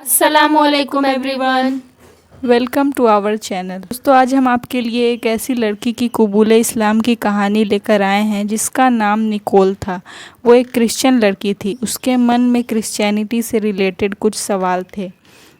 अस्सलामुअलैकुम everyone. Welcome to our channel. दोस्तों, आज हम आपके लिए एक ऐसी लड़की की कबूल इस्लाम की कहानी लेकर आए हैं जिसका नाम निकोल था। वो एक क्रिश्चियन लड़की थी। उसके मन में क्रिश्चियनिटी से रिलेटेड कुछ सवाल थे,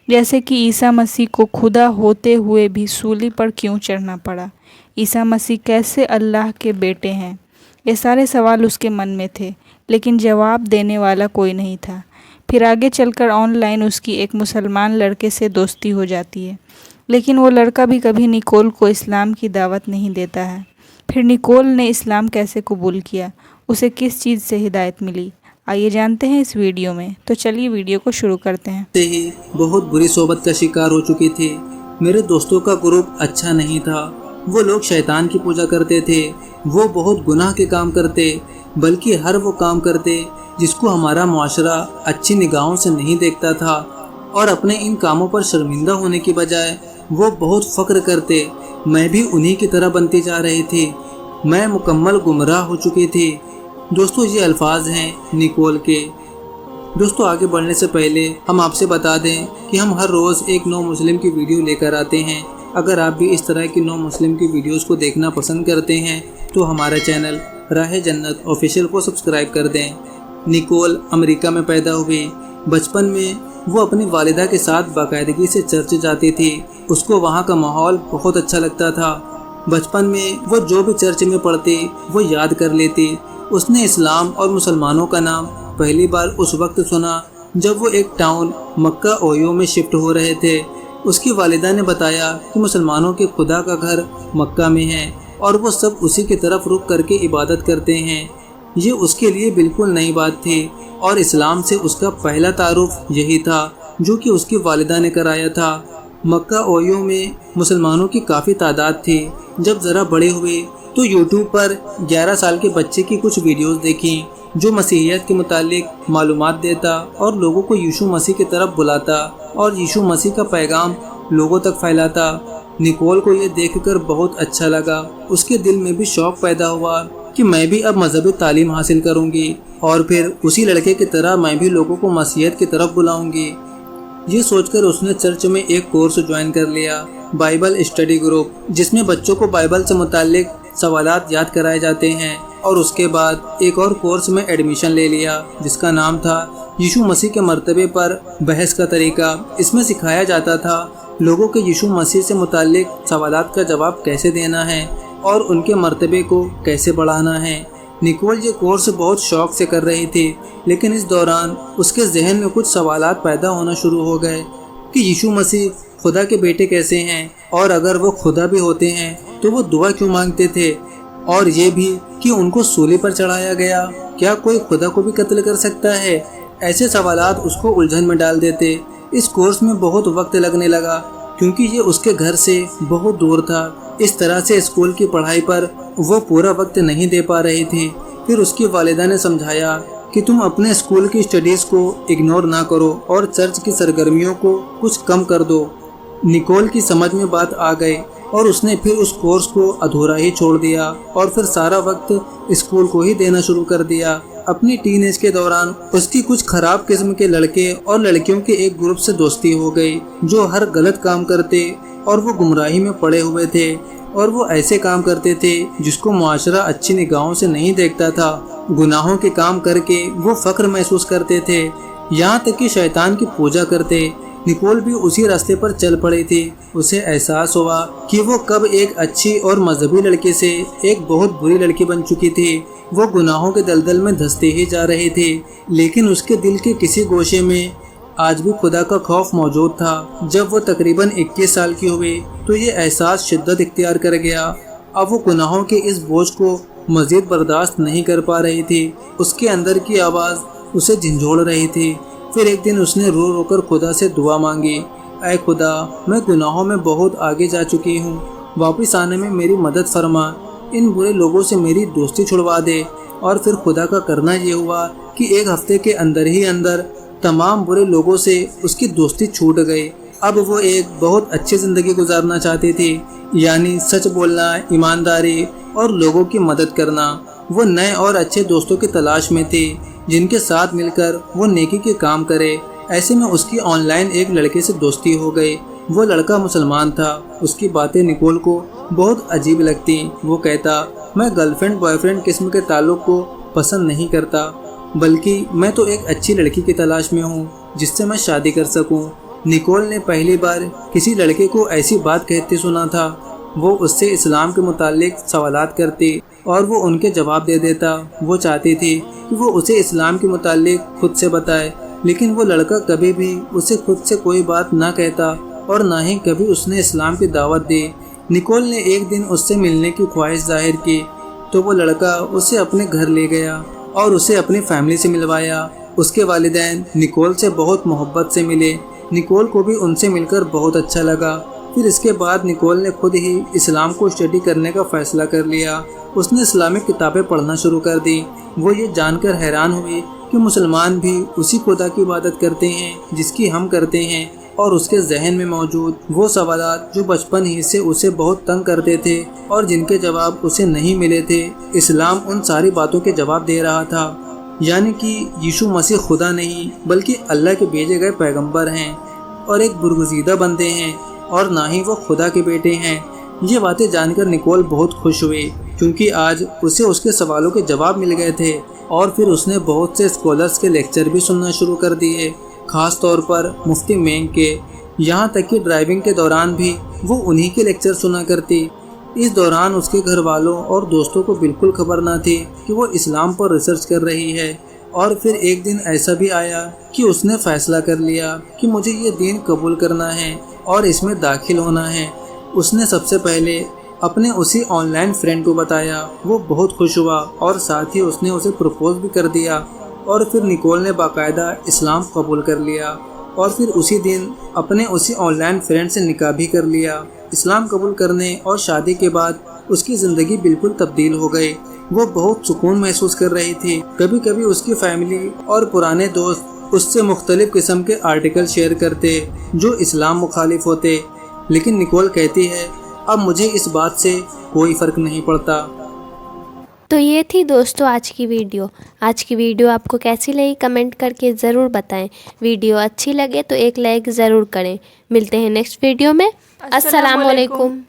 जैसे कि ईसा मसीह को खुदा होते हुए भी सूली पर क्यों चढ़ना पड़ा, ईसा मसीह कैसे अल्लाह के बेटे हैं। ये सारे सवाल उसके मन में थे, लेकिन जवाब देने वाला कोई नहीं था। फिर आगे चलकर ऑनलाइन उसकी एक मुसलमान लड़के से दोस्ती हो जाती है, लेकिन वो लड़का भी कभी निकोल को इस्लाम की दावत नहीं देता है। फिर निकोल ने इस्लाम कैसे कबूल किया, उसे किस चीज़ से हिदायत मिली, आइए जानते हैं इस वीडियो में। तो चलिए वीडियो को शुरू करते हैं। से ही बहुत बुरी सोबत का शिकार हो चुकी थी। मेरे दोस्तों का ग्रुप अच्छा नहीं था। वो लोग शैतान की पूजा करते थे। वो बहुत गुनाह के काम करते, बल्कि हर वो काम करते जिसको हमारा मुआशरा अच्छी निगाहों से नहीं देखता था। और अपने इन कामों पर शर्मिंदा होने की बजाय वो बहुत फख्र करते। मैं भी उन्हीं की तरह बनती जा रही थी। मैं मुकम्मल गुमराह हो चुकी थी। दोस्तों, ये अल्फाज हैं निकोल के। दोस्तों, आगे बढ़ने से पहले हम आपसे बता दें कि हम हर रोज़ एक नो मुस्लिम की वीडियो लेकर आते हैं। अगर आप भी इस तरह की नो मुस्लिम की वीडियोस को देखना पसंद करते हैं तो हमारा चैनल राह जन्नत ऑफिशियल को सब्सक्राइब कर दें। निकोल अमेरिका में पैदा हुई। बचपन में वो अपनी वालिदा के साथ बाकायदगी से चर्च जाती थी। उसको वहाँ का माहौल बहुत अच्छा लगता था। बचपन में वो जो भी चर्च में पढ़ती वो याद कर लेती। उसने इस्लाम और मुसलमानों का नाम पहली बार उस वक्त सुना जब वो एक टाउन मक्का ओयो में शिफ्ट हो रहे थे। उसकी वालिदा ने बताया कि मुसलमानों के खुदा का घर मक्का में है और वो सब उसी की तरफ रुख करके इबादत करते हैं। ये उसके लिए बिल्कुल नई बात थी और इस्लाम से उसका पहला तारुफ यही था जो कि उसकी वालिदा ने कराया था। मक्का ओयो में मुसलमानों की काफ़ी तादाद थी। जब ज़रा बड़े हुए तो यूट्यूब पर 11 साल के बच्चे की कुछ वीडियोस देखी जो मसीहियत के मुतालिक मालूमात देता और लोगों को यीशु मसीह की तरफ बुलाता और यीशु मसीह का पैगाम लोगों तक फैलाता। निकोल को ये देखकर बहुत अच्छा लगा। उसके दिल में भी शौक़ पैदा हुआ कि मैं भी अब मजहबी तालीम हासिल करूंगी और फिर उसी लड़के की तरह मैं भी लोगों को मसीहत की तरफ बुलाऊंगी। ये सोचकर उसने चर्च में एक कोर्स ज्वाइन कर लिया, बाइबल स्टडी ग्रुप, जिसमें बच्चों को बाइबल से मुताल्लिक सवालात याद कराए जाते हैं। और उसके बाद एक और कोर्स में एडमिशन ले लिया जिसका नाम था यीशु मसीह के मर्तबे पर बहस का तरीका। इसमें सिखाया जाता था लोगों के यीशु मसीह से मुताल्लिक सवालात का जवाब कैसे देना है और उनके मर्तबे को कैसे बढ़ाना है। निकोल ये कोर्स बहुत शौक से कर रही थी, लेकिन इस दौरान उसके जहन में कुछ सवालात पैदा होना शुरू हो गए कि यीशु मसीह खुदा के बेटे कैसे हैं, और अगर वो खुदा भी होते हैं तो वो दुआ क्यों मांगते थे, और ये भी कि उनको सूली पर चढ़ाया गया, क्या कोई खुदा को भी कत्ल कर सकता है। ऐसे सवालात उसको उलझन में डाल देते। इस कोर्स में बहुत वक्त लगने लगा क्योंकि ये उसके घर से बहुत दूर था। इस तरह से स्कूल की पढ़ाई पर वो पूरा वक्त नहीं दे पा रही थी। फिर उसकी वालिदा ने समझाया कि तुम अपने स्कूल की स्टडीज़ को इग्नोर ना करो और चर्च की सरगर्मियों को कुछ कम कर दो। निकोल की समझ में बात आ गई और उसने फिर उस कोर्स को अधूरा ही छोड़ दिया और फिर सारा वक्त स्कूल को ही देना शुरू कर दिया। अपनी टीनेज के दौरान उसकी कुछ खराब किस्म के लड़के और लड़कियों के एक ग्रुप से दोस्ती हो गई जो हर गलत काम करते और वो गुमराही में पड़े हुए थे और वो ऐसे काम करते थे जिसको मुआशरा अच्छी निगाहों से नहीं देखता था। गुनाहों के काम करके वो फख्र महसूस करते थे, यहाँ तक कि शैतान की पूजा करते। निकोल भी उसी रास्ते पर चल पड़ी थी। उसे एहसास हुआ कि वो कब एक अच्छी और मजहबी लड़के से एक बहुत बुरी लड़की बन चुकी थी। वो गुनाहों के दलदल में धंसते ही जा रहे थे, लेकिन उसके दिल के किसी गोशे में आज भी खुदा का खौफ मौजूद था। जब वो तकरीबन 21 साल की हुई तो ये एहसास शिद्दत इख्तियार कर गया। अब वो गुनाहों के इस बोझ को मज़ीद बर्दाश्त नहीं कर पा रही थी। उसके अंदर की आवाज़ उसे झंझोड़ रही थी। फिर एक दिन उसने रो रो कर खुदा से दुआ मांगी, ऐ खुदा, मैं गुनाहों में बहुत आगे जा चुकी हूँ, वापस आने में मेरी मदद फरमा, इन बुरे लोगों से मेरी दोस्ती छुड़वा दे। और फिर खुदा का करना ये हुआ कि एक हफ्ते के अंदर ही अंदर तमाम बुरे लोगों से उसकी दोस्ती छूट गई। अब वो एक बहुत अच्छी ज़िंदगी गुजारना चाहती थी, यानी सच बोलना, ईमानदारी और लोगों की मदद करना। वो नए और अच्छे दोस्तों की तलाश में थी जिनके साथ मिलकर वो नेकी के काम करे। ایسے میں اس کی آن لائن ایک لڑکے سے دوستی ہو گئی۔ وہ لڑکا مسلمان تھا۔ اس کی باتیں نکول کو بہت عجیب لگتی۔ وہ کہتا، میں گرل فرینڈ بوائے فرینڈ قسم کے تعلق کو پسند نہیں کرتا، بلکہ میں تو ایک اچھی لڑکی کی تلاش میں ہوں جس سے میں شادی کر سکوں۔ نکول نے پہلی بار کسی لڑکے کو ایسی بات کہتے سنا تھا۔ وہ اس سے اسلام کے متعلق سوالات کرتی اور وہ ان کے جواب دے دیتا۔ وہ چاہتی تھی کہ وہ اسے اسلام کے متعلق خود سے بتائے، لیکن وہ لڑکا کبھی بھی اسے خود سے کوئی بات نہ کہتا اور نہ ہی کبھی اس نے اسلام کی دعوت دی۔ نکول نے ایک دن اس سے ملنے کی خواہش ظاہر کی تو وہ لڑکا اسے اپنے گھر لے گیا اور اسے اپنی فیملی سے ملوایا۔ اس کے والدین نکول سے بہت محبت سے ملے۔ نکول کو بھی ان سے مل کر بہت اچھا لگا۔ پھر اس کے بعد نکول نے خود ہی اسلام کو اسٹڈی کرنے کا فیصلہ کر لیا۔ اس نے اسلامک کتابیں پڑھنا شروع کر دی۔ وہ یہ جان کر حیران ہوئی کہ مسلمان بھی اسی خدا کی عبادت کرتے ہیں جس کی ہم کرتے ہیں، اور اس کے ذہن میں موجود وہ سوالات جو بچپن ہی سے اسے بہت تنگ کرتے تھے اور جن کے جواب اسے نہیں ملے تھے، اسلام ان ساری باتوں کے جواب دے رہا تھا۔ یعنی کہ یسوع مسیح خدا نہیں بلکہ اللہ کے بھیجے گئے پیغمبر ہیں اور ایک برگزیدہ بندے ہیں، اور نہ ہی وہ خدا کے بیٹے ہیں۔ یہ باتیں جان کر نکول بہت خوش ہوئی کیونکہ آج اسے اس کے سوالوں کے جواب مل گئے تھے۔ اور پھر اس نے بہت سے اسکالرز کے لیکچر بھی سننا شروع کر دیے، خاص طور پر مفتی مینگ کے۔ یہاں تک کہ ڈرائیونگ کے دوران بھی وہ انہی کے لیکچر سنا کرتی۔ اس دوران اس کے گھر والوں اور دوستوں کو بالکل خبر نہ تھی کہ وہ اسلام پر ریسرچ کر رہی ہے۔ اور پھر ایک دن ایسا بھی آیا کہ اس نے فیصلہ کر لیا کہ مجھے یہ دین قبول کرنا ہے اور اس میں داخل ہونا ہے۔ اس نے سب سے پہلے اپنے اسی آن لائن فرینڈ کو بتایا۔ وہ بہت خوش ہوا اور ساتھ ہی اس نے اسے پروپوز بھی کر دیا، اور پھر نکول نے باقاعدہ اسلام قبول کر لیا اور پھر اسی دن اپنے اسی آن لائن فرینڈ سے نکاح بھی کر لیا۔ اسلام قبول کرنے اور شادی کے بعد اس کی زندگی بالکل تبدیل ہو گئی۔ وہ بہت سکون محسوس کر رہی تھی۔ کبھی کبھی اس کی فیملی اور پرانے دوست اس سے مختلف قسم کے آرٹیکل شیئر کرتے جو اسلام مخالف ہوتے، لیکن نکول کہتی ہے، اب مجھے اس بات سے کوئی فرق نہیں پڑتا۔ تو یہ تھی دوستو آج کی ویڈیو۔ آج کی ویڈیو آپ کو کیسی لگی کمنٹ کر کے ضرور بتائیں۔ ویڈیو اچھی لگے تو ایک لائک ضرور کریں۔ ملتے ہیں نیکسٹ ویڈیو میں۔ السلام علیکم۔